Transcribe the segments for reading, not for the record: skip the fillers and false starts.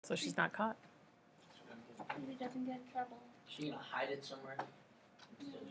So she's not caught. He doesn't get in trouble. Is she gonna hide it somewhere?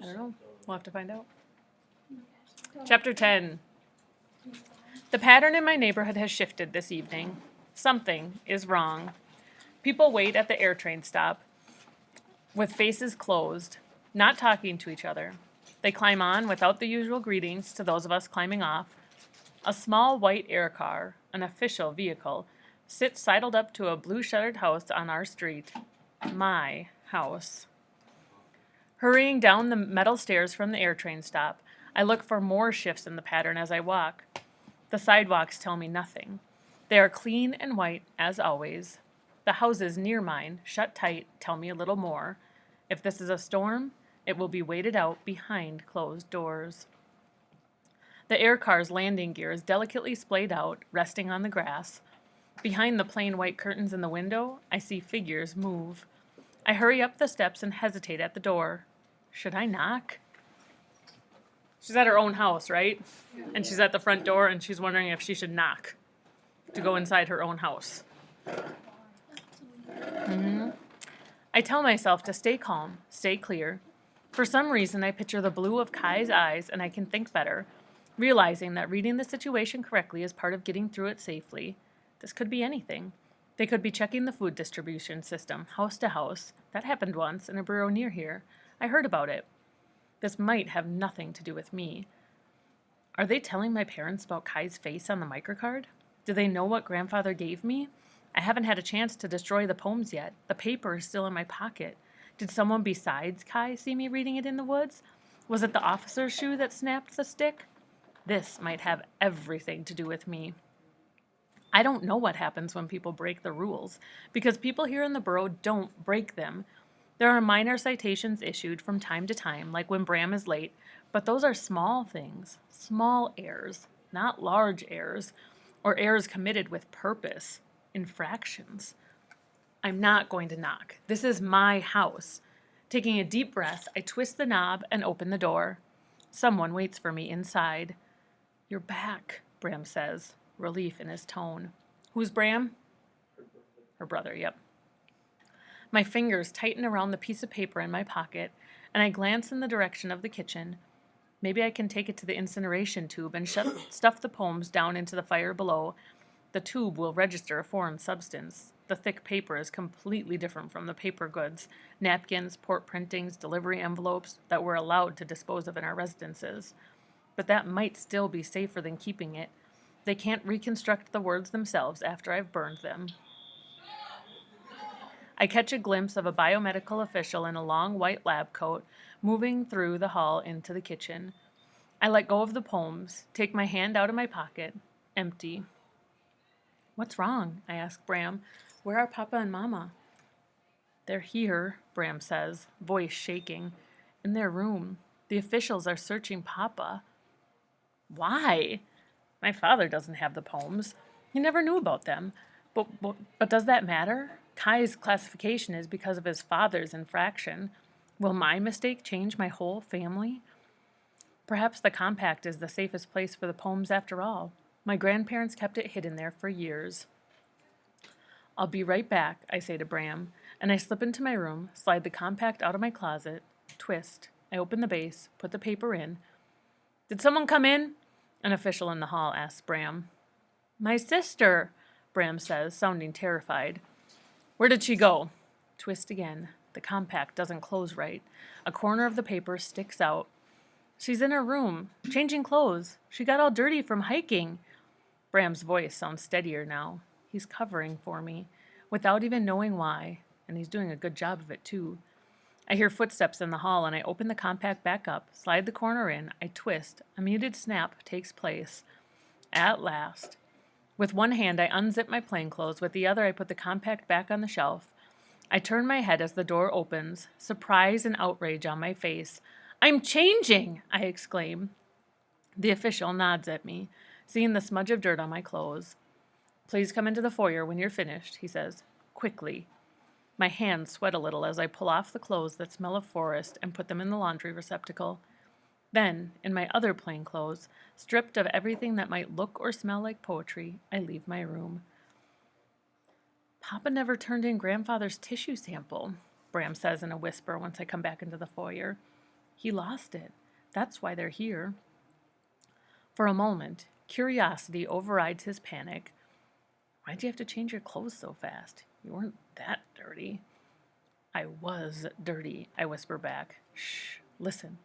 I don't know. We'll have to find out. Okay. Chapter 10. The pattern in my neighborhood has shifted this evening. Something is wrong. People wait at the air train stop with faces closed, not talking to each other. They climb on without the usual greetings to those of us climbing off. A small white air car, an official vehicle, sits sidled up to a blue-shuttered house on our street. My house. Hurrying down the metal stairs from the air train stop, I look for more shifts in the pattern as I walk. The sidewalks tell me nothing. They are clean and white, as always. The houses near mine, shut tight, tell me a little more. If this is a storm, it will be waited out behind closed doors. The air car's landing gear is delicately splayed out, resting on the grass. Behind the plain white curtains in the window, I see figures move. I hurry up the steps and hesitate at the door. Should I knock? She's at her own house, right? And she's at the front door and she's wondering if she should knock to go inside her own house. I tell myself to stay calm, stay clear. For some reason, I picture the blue of Kai's eyes and I can think better, realizing that reading the situation correctly is part of getting through it safely. This could be anything. They could be checking the food distribution system, house to house. That happened once in a bureau near here. I heard about it. This might have nothing to do with me. Are they telling my parents about Kai's face on the microcard? Do they know what grandfather gave me? I haven't had a chance to destroy the poems yet. The paper is still in my pocket. Did someone besides Kai see me reading it in the woods? Was it the officer's shoe that snapped the stick? This might have everything to do with me. I don't know what happens when people break the rules, because people here in the borough don't break them. There are minor citations issued from time to time, like when Bram is late, but those are small things, small errors, not large errors, or errors committed with purpose, infractions. I'm not going to knock. This is my house. Taking a deep breath, I twist the knob and open the door. Someone waits for me inside. You're back, Bram says, relief in his tone. Who's Bram? Her brother, yep. My fingers tighten around the piece of paper in my pocket, and I glance in the direction of the kitchen. Maybe I can take it to the incineration tube and stuff the poems down into the fire below. The tube will register a foreign substance. The thick paper is completely different from the paper goods, napkins, port printings, delivery envelopes that we're allowed to dispose of in our residences. But that might still be safer than keeping it. They can't reconstruct the words themselves after I've burned them. I catch a glimpse of a biomedical official in a long white lab coat moving through the hall into the kitchen. I let go of the poems, take my hand out of my pocket, empty. What's wrong? I ask Bram. Where are Papa and Mama? They're here, Bram says, voice shaking. In their room. The officials are searching Papa. Why? My father doesn't have the poems. He never knew about them. But does that matter? Kai's classification is because of his father's infraction. Will my mistake change my whole family? Perhaps the compact is the safest place for the poems after all. My grandparents kept it hidden there for years. I'll be right back, I say to Bram, and I slip into my room, slide the compact out of my closet, twist. I open the base, put the paper in. Did someone come in? An official in the hall asks Bram. My sister, Bram says, sounding terrified. Where did she go? Twist again. The compact doesn't close right. A corner of the paper sticks out. She's in her room, changing clothes. She got all dirty from hiking. Bram's voice sounds steadier now. He's covering for me, without even knowing why, and he's doing a good job of it too. I hear footsteps in the hall and I open the compact back up, slide the corner in, I twist. A muted snap takes place. At last. With one hand I unzip my plainclothes, with the other I put the compact back on the shelf. I turn my head as the door opens, surprise and outrage on my face. I'm changing, I exclaim. The official nods at me, seeing the smudge of dirt on my clothes. Please come into the foyer when you're finished, he says, quickly. My hands sweat a little as I pull off the clothes that smell of forest and put them in the laundry receptacle. Then, in my other plain clothes, stripped of everything that might look or smell like poetry, I leave my room. Papa never turned in grandfather's tissue sample, Bram says in a whisper once I come back into the foyer. He lost it. That's why they're here. For a moment, curiosity overrides his panic. Why'd you have to change your clothes so fast? You weren't that dirty. I was dirty, I whisper back. Shh, listen.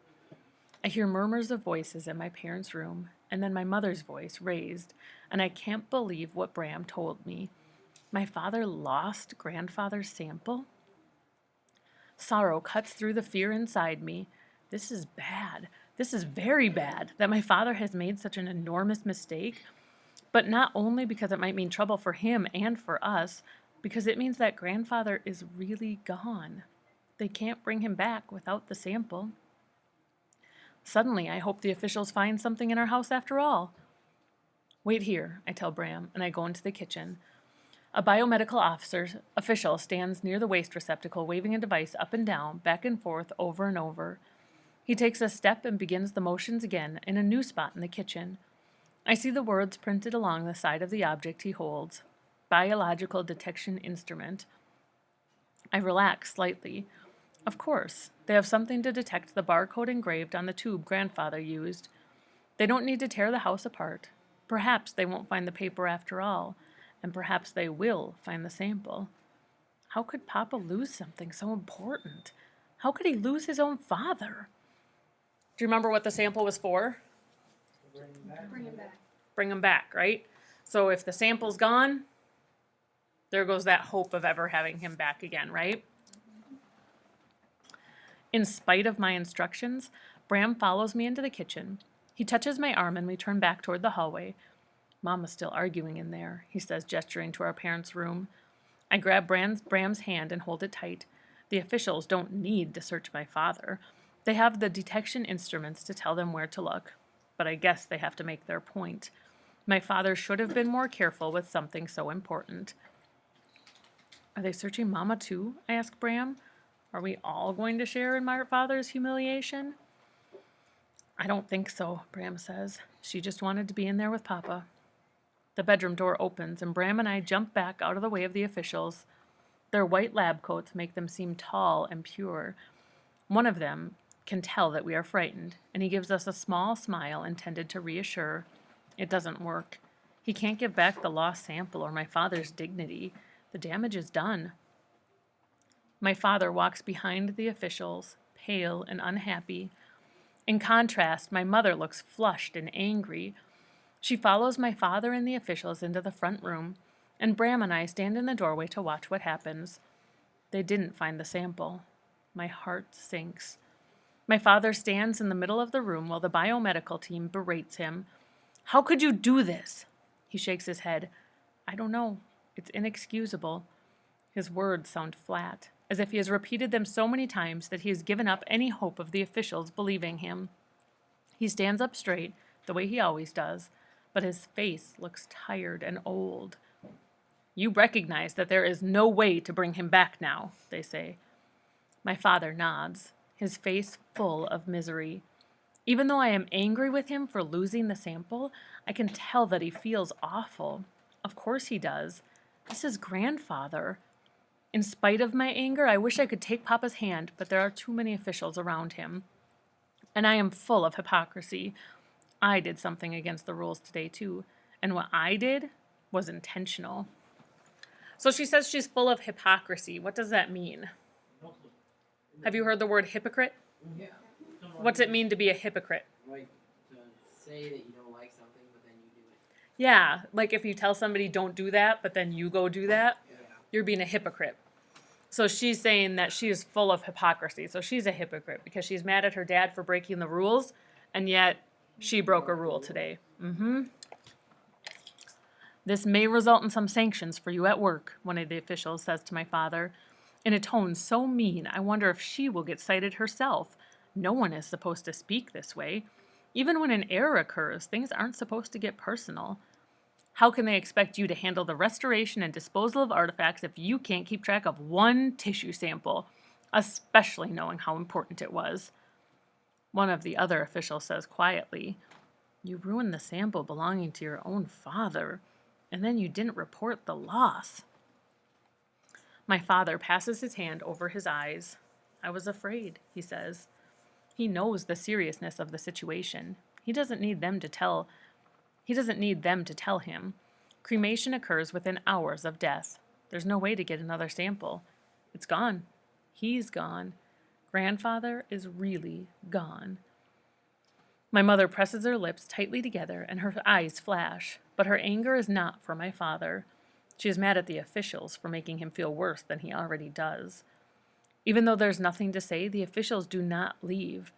I hear murmurs of voices in my parents' room, and then my mother's voice raised, and I can't believe what Bram told me. My father lost grandfather's sample? Sorrow cuts through the fear inside me. This is bad. This is very bad that my father has made such an enormous mistake, but not only because it might mean trouble for him and for us, because it means that grandfather is really gone. They can't bring him back without the sample. Suddenly, I hope the officials find something in our house after all. Wait here, I tell Bram, and I go into the kitchen. A biomedical official stands near the waste receptacle, waving a device up and down, back and forth, over and over. He takes a step and begins the motions again in a new spot in the kitchen. I see the words printed along the side of the object he holds. Biological detection instrument. I relax slightly. Of course, they have something to detect the barcode engraved on the tube grandfather used. They don't need to tear the house apart. Perhaps they won't find the paper after all, and perhaps they will find the sample. How could Papa lose something so important? How could he lose his own father? Do you remember what the sample was for? Bring him back. Bring him back, right? So if the sample's gone, there goes that hope of ever having him back again, right? In spite of my instructions, Bram follows me into the kitchen. He touches my arm and we turn back toward the hallway. Mama's still arguing in there, he says, gesturing to our parents' room. I grab Bram's hand and hold it tight. The officials don't need to search my father. They have the detection instruments to tell them where to look. But I guess they have to make their point. My father should have been more careful with something so important. Are they searching Mama too? I ask Bram. Are we all going to share in my father's humiliation? I don't think so, Bram says. She just wanted to be in there with Papa. The bedroom door opens, and Bram and I jump back out of the way of the officials. Their white lab coats make them seem tall and pure. One of them can tell that we are frightened, and he gives us a small smile intended to reassure. It doesn't work. He can't give back the lost sample or my father's dignity. The damage is done. My father walks behind the officials, pale and unhappy. In contrast, my mother looks flushed and angry. She follows my father and the officials into the front room, and Bram and I stand in the doorway to watch what happens. They didn't find the sample. My heart sinks. My father stands in the middle of the room while the biomedical team berates him. How could you do this? He shakes his head. I don't know. It's inexcusable. His words sound flat, as if he has repeated them so many times that he has given up any hope of the officials believing him. He stands up straight, the way he always does, but his face looks tired and old. You recognize that there is no way to bring him back now, they say. My father nods, his face full of misery. Even though I am angry with him for losing the sample, I can tell that he feels awful. Of course he does. This is grandfather. In spite of my anger, I wish I could take Papa's hand, but there are too many officials around him. And I am full of hypocrisy. I did something against the rules today, too. And what I did was intentional. So she says she's full of hypocrisy. What does that mean? Have you heard the word hypocrite? Yeah. What's it mean to be a hypocrite? Like to say that you don't like something, but then you do it. Yeah, like if you tell somebody don't do that, but then you go do that, Yeah. you're being a hypocrite. So she's saying that she is full of hypocrisy. So she's a hypocrite because she's mad at her dad for breaking the rules, and yet she broke a rule today. This may result in some sanctions for you at work, one of the officials says to my father. In a tone so mean, I wonder if she will get cited herself. No one is supposed to speak this way. Even when an error occurs, things aren't supposed to get personal. How can they expect you to handle the restoration and disposal of artifacts if you can't keep track of one tissue sample, especially knowing how important it was? One of the other officials says quietly, You ruined the sample belonging to your own father, and then you didn't report the loss. My father passes his hand over his eyes. I was afraid, he says. He knows the seriousness of the situation. He doesn't need them to tell him. Cremation occurs within hours of death. There's no way to get another sample. It's gone. He's gone. Grandfather is really gone. My mother presses her lips tightly together and her eyes flash, but her anger is not for my father. She is mad at the officials for making him feel worse than he already does. Even though there's nothing to say, the officials do not leave.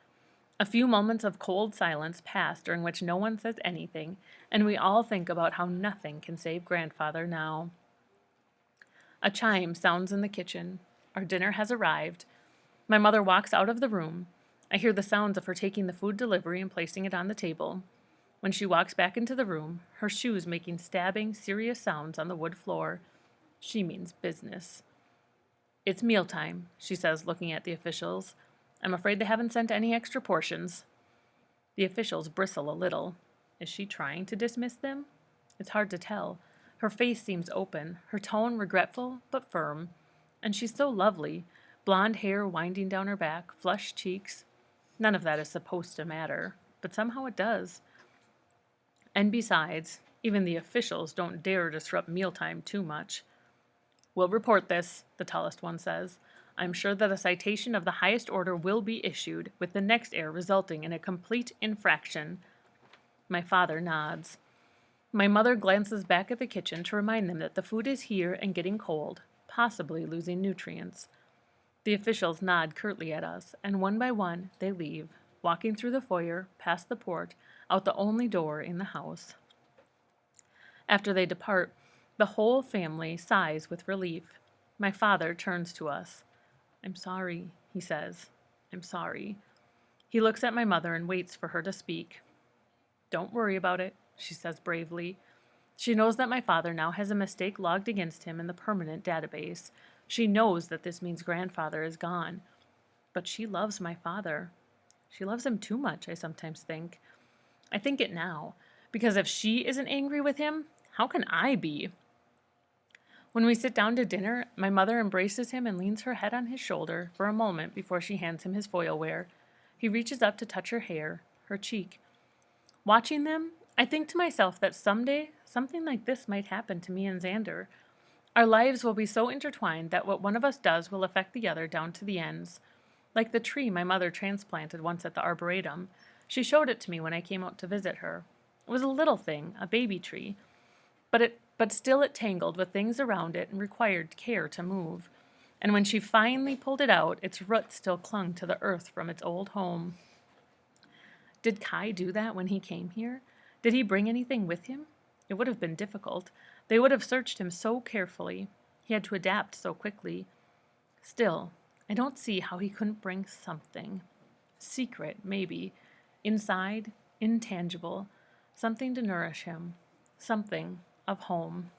A few moments of cold silence pass during which no one says anything, and we all think about how nothing can save grandfather now. A chime sounds in the kitchen. Our dinner has arrived. My mother walks out of the room. I hear the sounds of her taking the food delivery and placing it on the table. When she walks back into the room, her shoes making stabbing, serious sounds on the wood floor, she means business. It's mealtime, she says, looking at the officials. I'm afraid they haven't sent any extra portions. The officials bristle a little. Is she trying to dismiss them? It's hard to tell. Her face seems open, her tone regretful but firm. And she's so lovely. Blonde hair winding down her back, flushed cheeks. None of that is supposed to matter, but somehow it does. And besides, even the officials don't dare disrupt mealtime too much. We'll report this, the tallest one says. I'm sure that a citation of the highest order will be issued, with the next heir resulting in a complete infraction. My father nods. My mother glances back at the kitchen to remind them that the food is here and getting cold, possibly losing nutrients. The officials nod curtly at us, and one by one they leave, walking through the foyer, past the port, out the only door in the house. After they depart, the whole family sighs with relief. My father turns to us. I'm sorry, he says. I'm sorry. He looks at my mother and waits for her to speak. Don't worry about it, she says bravely. She knows that my father now has a mistake logged against him in the permanent database. She knows that this means grandfather is gone. But she loves my father. She loves him too much, I sometimes think. I think it now, because if she isn't angry with him, how can I be? When we sit down to dinner, my mother embraces him and leans her head on his shoulder for a moment before she hands him his foilware. He reaches up to touch her hair, her cheek. Watching them, I think to myself that someday something like this might happen to me and Xander. Our lives will be so intertwined that what one of us does will affect the other down to the ends. Like the tree my mother transplanted once at the Arboretum. She showed it to me when I came out to visit her. It was a little thing, a baby tree. But still it tangled with things around it and required care to move. And when she finally pulled it out, its roots still clung to the earth from its old home. Did Kai do that when he came here? Did he bring anything with him? It would have been difficult. They would have searched him so carefully. He had to adapt so quickly. Still, I don't see how he couldn't bring something. Secret, maybe. Inside, intangible. Something to nourish him. Something of home.